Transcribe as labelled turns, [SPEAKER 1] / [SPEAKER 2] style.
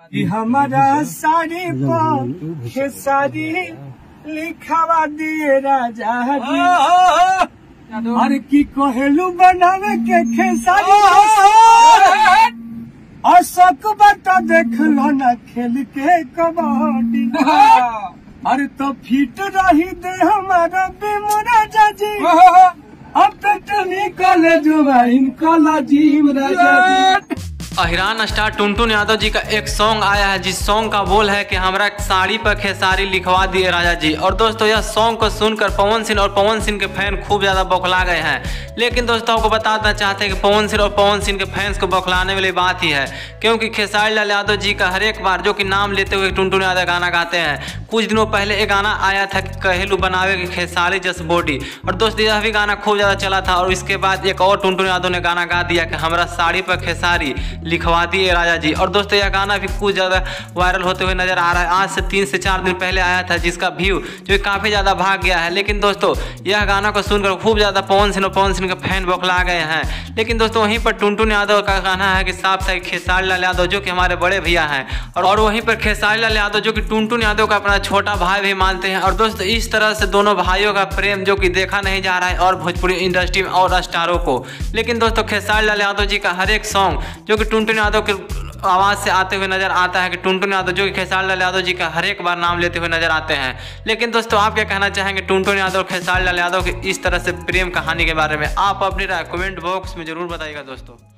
[SPEAKER 1] कि हमारा साड़ी पर खेसारी लिखावा दिए राजा जी। और की कोहेलू बनावे के खेसारी अशोक बता देख लो ना खेल के कबड्डी। अरे तो फिट रही दे हमारा राजा जी। अब तो निकले जो जिम राजा जी।
[SPEAKER 2] अहिरान स्टार टुनटुन यादव जी का एक सॉन्ग आया है जिस सॉन्ग का बोल है कि हमरा साड़ी पर खेसारी लिखवा दिए राजा जी। और दोस्तों यह सॉन्ग को सुनकर पवन सिंह और पवन सिंह के फैन खूब ज़्यादा बौखला गए हैं। लेकिन दोस्तों आपको बताना चाहते हैं कि पवन सिंह और पवन सिंह के फैंस को बौखलाने वाली बात ही है, क्योंकि खेसारी लाल यादव जी का हर एक बार जो कि नाम लेते हुए टुनटुन यादव गाना गाते हैं। कुछ दिनों पहले एक गाना आया था कि कहेलू बनावे की खेसारी जस बॉडी, और दोस्तों यह भी गाना खूब ज़्यादा चला था। और इसके बाद एक और टुनटुन यादव ने गाना गा दिया कि हमरा साड़ी पर खेसारी लिखवा दिए राजा जी। और दोस्तों यह गाना भी कुछ ज़्यादा वायरल होते हुए नजर आ रहा है। आज से 3 से 4 दिन पहले आया था जिसका व्यू जो काफ़ी ज़्यादा भाग गया है। लेकिन दोस्तों यह गाना को सुनकर खूब ज़्यादा पवन सिंह और पवन सिंह के फैन बौखला गए हैं। लेकिन दोस्तों वहीं पर टुनटुन यादव का कहना है कि साफ साफ खेसारी लाल यादव जो कि हमारे बड़े भैया हैं, और वहीं पर खेसारी लाल यादव जो कि टुनटुन यादव का अपना छोटा भाई भी मानते हैं। और दोस्तों इस तरह से दोनों भाइयों का प्रेम जो कि देखा नहीं जा रहा है और भोजपुरी इंडस्ट्री में और स्टारों को। लेकिन दोस्तों खेसारी लाल यादव जी का हर एक सॉन्ग जो कि टुनटुन यादव के आवाज़ से आते हुए नजर आता है कि टुनटुन यादव जो कि खेसारी लाल यादव जी का हर एक बार नाम लेते हुए नजर आते हैं। लेकिन दोस्तों आप क्या कहना चाहेंगे टुनटुन यादव और खेसारी लाल यादव की इस तरह से प्रेम कहानी के बारे में? आप अपनी राय कमेंट बॉक्स में जरूर बताइएगा दोस्तों।